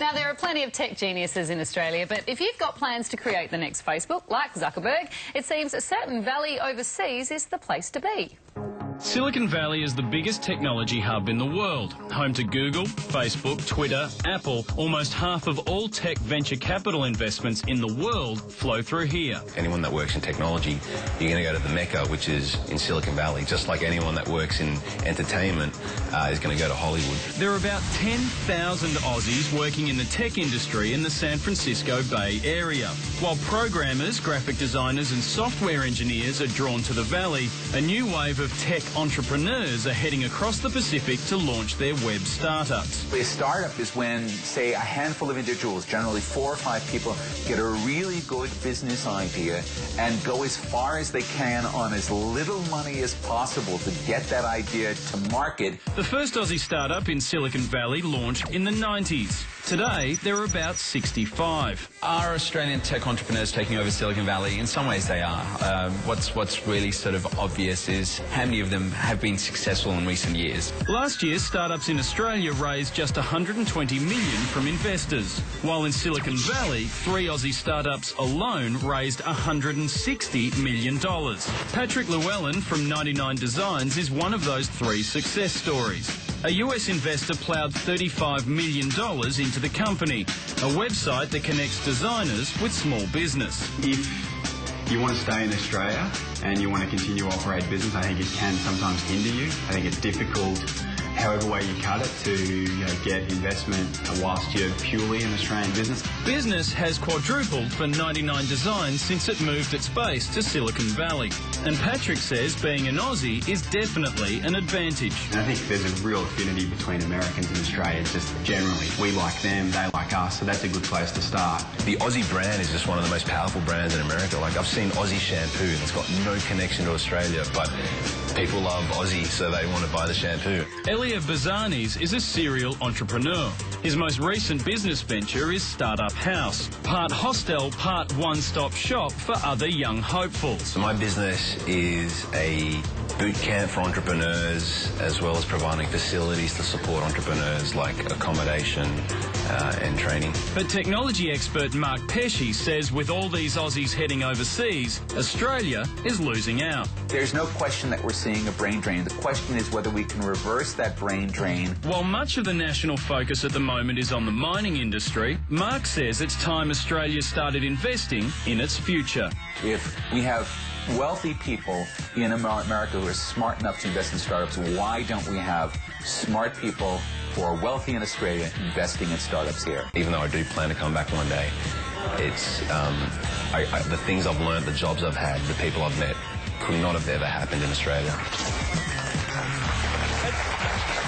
Now, there are plenty of tech geniuses in Australia, but if you've got plans to create the next Facebook, like Zuckerberg, it seems a certain valley overseas is the place to be. Silicon Valley is the biggest technology hub in the world, home to Google, Facebook, Twitter, Apple. Almost half of all tech venture capital investments in the world flow through here. Anyone that works in technology, you're going to go to the Mecca, which is in Silicon Valley, just like anyone that works in entertainment is going to go to Hollywood. There are about 10,000 Aussies working in the tech industry in the San Francisco Bay Area. While programmers, graphic designers and software engineers are drawn to the valley, a new wave of tech entrepreneurs are heading across the Pacific to launch their web startups. A startup is when, say, a handful of individuals, generally 4 or 5 people, get a really good business idea and go as far as they can on as little money as possible to get that idea to market. The first Aussie startup in Silicon Valley launched in the 90s. Today, there are about 65. Are Australian tech entrepreneurs taking over Silicon Valley? In some ways they are. What's really sort of obvious is how many of them have been successful in recent years. Last year, startups in Australia raised just $120 million from investors, while in Silicon Valley, 3 Aussie startups alone raised $160 million. Patrick Llewellyn from 99designs is one of those 3 success stories. A US investor ploughed $35 million into the company, a website that connects designers with small business. If you want to stay in Australia and you want to continue to operate business, I think it can sometimes hinder you. I think it's difficult, however way you cut it, to get investment whilst you're purely an Australian business. Business has quadrupled for 99designs since it moved its base to Silicon Valley. And Patrick says being an Aussie is definitely an advantage. And I think there's a real affinity between Americans and Australians, just generally. We like them, they like us, so that's a good place to start. The Aussie brand is just one of the most powerful brands in America. Like, I've seen Aussie shampoo and it's got no connection to Australia, but people love Aussie, so they want to buy the shampoo. Elia Bazanis is a serial entrepreneur. His most recent business venture is Startup House, part hostel, part one-stop shop for other young hopefuls. So my business is a boot camp for entrepreneurs, as well as providing facilities to support entrepreneurs like accommodation and training. But technology expert Mark Pesci says with all these Aussies heading overseas, Australia is losing out. There's no question that we're seeing a brain drain. The question is whether we can reverse that brain drain. While much of the national focus at the moment is on the mining industry, Mark says it's time Australia started investing in its future. If we have wealthy people in America who are smart enough to invest in startups, why don't we have smart people who are wealthy in Australia investing in startups here? Even though I do plan to come back one day, it's the things I've learned, the jobs I've had, the people I've met could not have ever happened in Australia.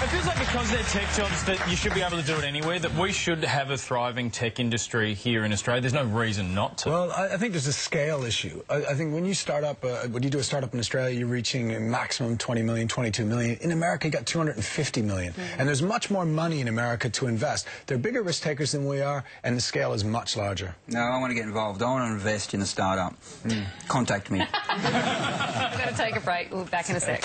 It feels like because they're tech jobs that you should be able to do it anywhere, that we should have a thriving tech industry here in Australia. There's no reason not to. Well, I think there's a scale issue. I think when you start up, when you do a startup in Australia, you're reaching a maximum 20 million, 22 million. In America, you got 250 million. And there's much more money in America to invest. They're bigger risk takers than we are, and the scale is much larger. No, I want to get involved. I want to invest in a startup. Contact me. We're going to take a break. We'll be back in a sec.